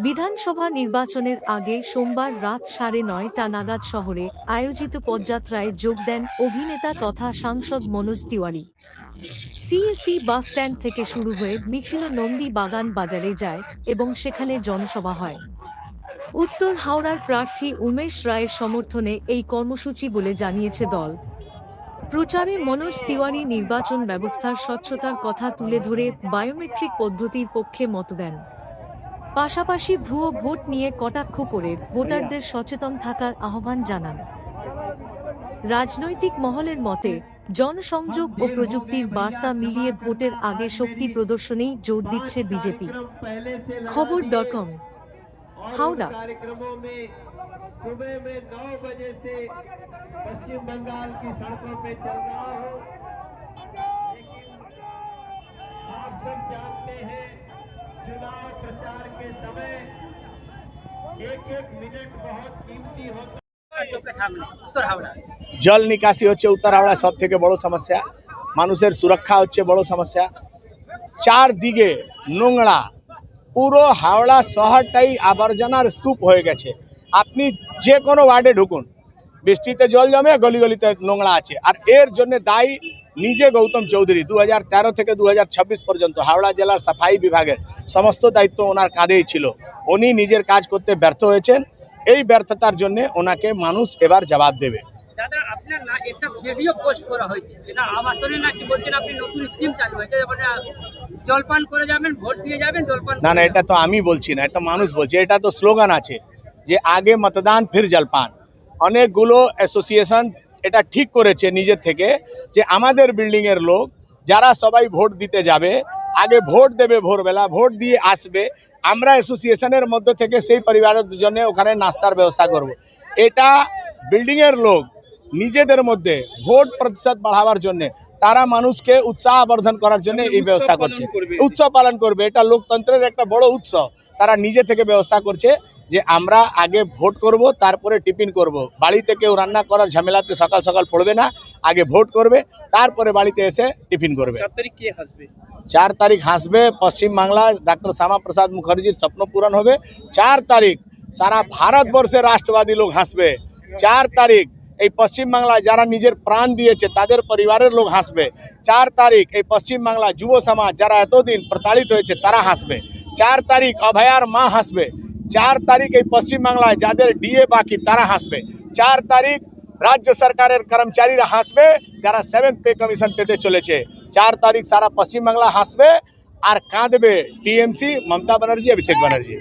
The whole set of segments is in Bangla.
বিধানসভা নির্বাচনের আগে সোমবার রাত 9:30টা নাগাদ শহরে আয়োজিত পদযাত্রায় যোগ দেন অভিনেতা তথা সাংসদ মনোজ তিওয়ারি। সিএসি বাসস্ট্যান্ড থেকে শুরু হয়ে মিছিল নন্দী বাগান বাজারে যায় এবং সেখানে জনসভা হয়। উত্তর হাওড়ার প্রার্থী উমেশ রায়ের সমর্থনে এই কর্মসূচি বলে জানিয়েছে দল। প্রচারে মনোজ তিওয়ারি নির্বাচন ব্যবস্থার স্বচ্ছতার কথা তুলে ধরে বায়োমেট্রিক পদ্ধতির পক্ষে মত দেন। পাশাপাশি ভুয়ো ভোট নিয়ে কটাক্ষ করে ভোটারদের সচেতন থাকার আহ্বান জানান। রাজনৈতিক মহলের মতে জনসংযোগ ও প্রযুক্তির বার্তা মিলিয়ে ভোটের আগে শক্তি প্রদর্শনেই জোর দিচ্ছে বিজেপি। খবর.com हावड़ा। सुबह में 9 बजे से पश्चिम बंगाल की सड़कों पे चल रहा हूं, लेकिन आप सब जानते हैं चुनाव प्रचार के समय एक मिनट बहुत कीमती होता है। जल निकासी হচ্ছে উত্তর হাওড়া সবথেকে বড় সমস্যা, মানুষের সুরক্ষা হচ্ছে বড় সমস্যা। চারদিকে নোংরা, পুরো হাওড়া শহরটাই আবর্জনার স্তূপ হয়ে গেছে। আপনি যে কোনো ওয়ার্ডে ঢুকুন, বৃষ্টিতে জল জমে, গলিগলিতে নোংরা আছে। আর এর জন্য দায়ী নিজে গৌতম চৌধুরী। 2013 থেকে 2026 পর্যন্ত হাওড়া জেলার সাফাই বিভাগের সমস্ত দায়িত্ব ওনার কাঁধেই ছিল। উনি নিজের কাজ করতে ব্যর্থ হয়েছেন। এই ব্যর্থতার জন্য ওনাকে মানুষ এবার জবাব দেবে। দাদা, আপনার না একটা ভিডিও পোস্ট করা হয়েছে, এটা আবাসনে নাকি বলছেন আপনি নতুন স্কিম চালু হয়েছে, মানে জলপান করে যাবেন, ভোট দিয়ে যাবেন, জলপান। না না, এটা তো আমি বলছি না, এটা মানুষ বলছে। এটা তো স্লোগান আছে যে আগে মতদান ফির জলপান। অনেকগুলো অ্যাসোসিয়েশন এটা ঠিক করেছে নিজের থেকে যে আমাদের বিল্ডিংয়ের লোক যারা সবাই ভোট দিতে যাবে, আগে ভোট দেবে, ভোরবেলা ভোট দিয়ে আসবে, আমরা অ্যাসোসিয়েশনের মধ্য থেকে সেই পরিবারের জন্য ওখানে নাস্তার ব্যবস্থা করব। এটা বিল্ডিংয়ের লোক নিজেদের মধ্যে ভোট প্রতিশত বাড়াবার জন্য, তারা মানুষকে উৎসাহবর্ধন করার জন্য এই ব্যবস্থা করছে, উৎসব পালন করবে। এটা লোকতন্ত্রের একটা বড় উৎসব। তারা নিজে থেকে ব্যবস্থা করছে যে আমরা আগে ভোট করব, তারপরে টিফিন করব। বাড়িতে কেউ রান্না করার ঝামেলাতে সকাল সকাল পড়বে না, আগে ভোট করবে, তারপরে বাড়িতে এসে টিফিন করবে। 4 তারিখ কে হাসবে? 4 তারিখ হাসবে পশ্চিমবাংলা, ডক্টর শ্যামা প্রসাদ মুখার্জির স্বপ্ন পূরণ হবে। 4 তারিখ সারা ভারতবর্ষের রাষ্ট্রবাদী লোক হাসবে। 4 তারিখ এই পশ্চিমবাংলায় যারা নিজের প্রাণ দিয়েছে তাদের পরিবারের লোক হাসবে। 4 তারিখ এই পশ্চিমবাংলা যুব সমাজ যারা এতদিন প্রতারিত হয়েছে তারা হাসবে। 4 তারিখ অভয়ার মা হাসবে। 4 তারিখ এই পশ্চিমবাংলায় যাদের ডিএ বাকি তারা হাসবে। 4 তারিখ রাজ্য সরকারের কর্মচারীরা হাসবে যারা 7th পে কমিশন পেতে চলেছে। 4 তারিখ সারা পশ্চিমবাংলা হাসবে আর কাঁদবে টিএমসি, মমতা ব্যানার্জি, অভিষেক ব্যানার্জি।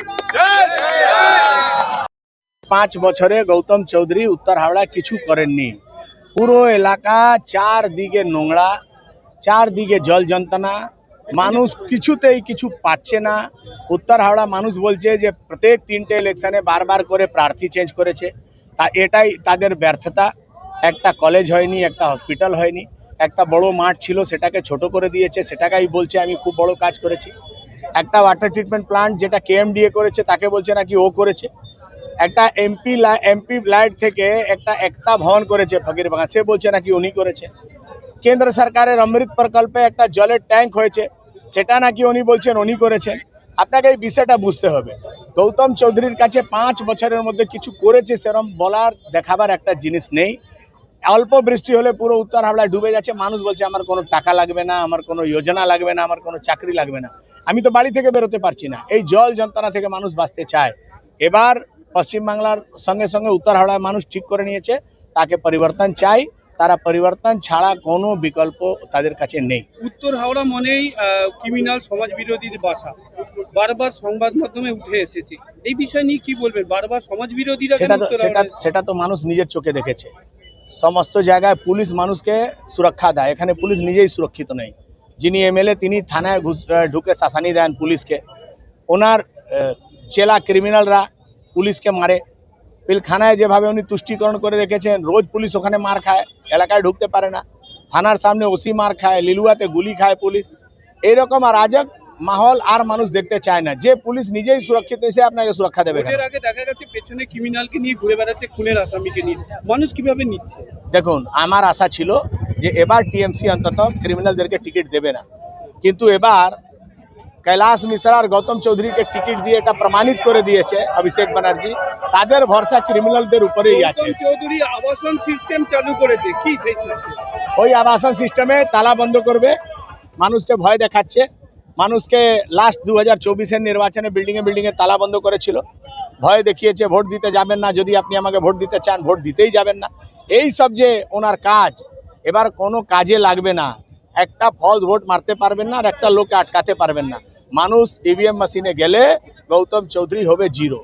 5 বছরে গৌতম চৌধুরী উত্তর হাওড়া কিছু করেননি। পুরো এলাকা চারদিকে নোংরা, চারদিকে জল যন্ত্রণা, মানুষ কিছুতেই কিছু পাচ্ছে না। উত্তর হাওড়া মানুষ বলছে যে প্রত্যেক 3টে ইলেকশনে বারবার করে প্রার্থী চেঞ্জ করেছে, তা এটাই তাদের ব্যর্থতা। একটা কলেজ হয়নি, একটা হসপিটাল হয়নি, একটা বড় মাঠ ছিল সেটাকে ছোট করে দিয়েছে, সেটাকেই বলছে আমি খুব বড় কাজ করেছি। একটা ওয়াটার ট্রিটমেন্ট প্লান্ট যেটা কেএমডিএ করেছে তাকে বলছে নাকি ও করেছে। একটা এমপি লাইট থেকে একটা একতা ভবন করেছে ফকিরবাগান, সে বলছে নাকি উনি করেছে। কেন্দ্র সরকারের অমৃত প্রকল্পে একটা জলের ট্যাঙ্ক হয়েছে, সেটা নাকি উনি বলছেন উনি করেছেন। আপনাকে এই বিষয়টা বুঝতে হবে। গৌতম চৌধুরীর কাছে 5 বছরের মধ্যে কিছু করেছে সেরকম বলার দেখাবার একটা জিনিস নেই। অল্প বৃষ্টি হলে পুরো উত্তর হাওড়ায় ডুবে যাচ্ছে। মানুষ বলছে আমার কোনো টাকা লাগবে না, আমার কোনো যোজনা লাগবে না, আমার কোনো চাকরি লাগবে না। আমি তো বাড়ি থেকে বেরোতে পারছি না। এই জল যন্ত্রণা থেকে মানুষ বাঁচতে চায়। এবার পশ্চিমবাংলার সঙ্গে সঙ্গে উত্তর হাওড়ায় মানুষ ঠিক করে নিয়েছে তাকে পরিবর্তন চাই। তারা পরিবর্তন ছাড়া কোনো বিকল্প তাদের কাছে নেই। উত্তর হাওড়া মনেই ক্রিমিনাল সমাজ বিরোধীর বাসা, বারবার সংবাদ মাধ্যমে উঠে এসেছে। এই বিষয় নিয়ে কি বলবেন? বারবার সমাজ বিরোধীরা সেটা তো মানুষ নিজের চোখে দেখেছে। সমস্ত জায়গায় পুলিশ মানুষকে সুরক্ষা দেয়, এখানে পুলিশ নিজেই সুরক্ষিত নেই। যিনি এমএলএ তিনি থানায় ঢুকে শাসানি দেন পুলিশকে। ওনার চেলা ক্রিমিনালরা পুলিশকে মারে। পিলখানায় যেভাবে উনি তুষ্টিকরণ করে রেখেছেন, রোজ পুলিশ ওখানে মার খায়, এলাকায় ঢুকতে পারে না। থানার সামনে ওসি মার খায়, লিলুয়াতে গুলি খায় পুলিশ। এইরকম অরাজক মাহল আর মানুষ দেখতে চায় না। যে পুলিশ নিজেই সুরক্ষিত এসে আপনাকে সুরক্ষা দেবে। এর আগে দেখা গেছে পেছনে ক্রিমিনালকে নিয়ে ঘুরে বেড়াচ্ছে, খুনের আসামিকে নিয়ে। মানুষ কিভাবে নিচ্ছে? দেখুন, আমার আশা ছিল যে এবার টিএমসি অন্তত ক্রিমিনালদেরকে টিকিট দেবে না, কিন্তু এবার কৈলাস মিশ্রা আর গৌতম চৌধুরীকে টিকিট দিয়ে এটা প্রমাণিত করে দিয়েছে অভিষেক ব্যানার্জি, তাদের ভরসা ক্রিমিনালদের উপরেই আছে। গৌতম চৌধুরী আবাসন সিস্টেম চালু করেছে, কি সেই সিস্টেম? ওই আবাসন সিস্টেমে তালা বন্ধ করবে, মানুষকে ভয় দেখাচ্ছে। মানুষকে লাস্ট 2024-এর নির্বাচনে বিল্ডিংয়ে তালা বন্ধ করেছিল, ভয় দেখিয়েছে ভোট দিতে যাবেন না, যদি আপনি আমাকে ভোট দিতে চান ভোট দিতেই যাবেন না। এই সব যে ওনার কাজ, এবার কোনো কাজে লাগবে না। একটা ফলস ভোট মারতে পারবেন না আর একটা লোককে আটকাতে পারবেন না। মানুষ ইভিএম মেশিনে গেলে গৌতম চৌধুরী হবে জিরো।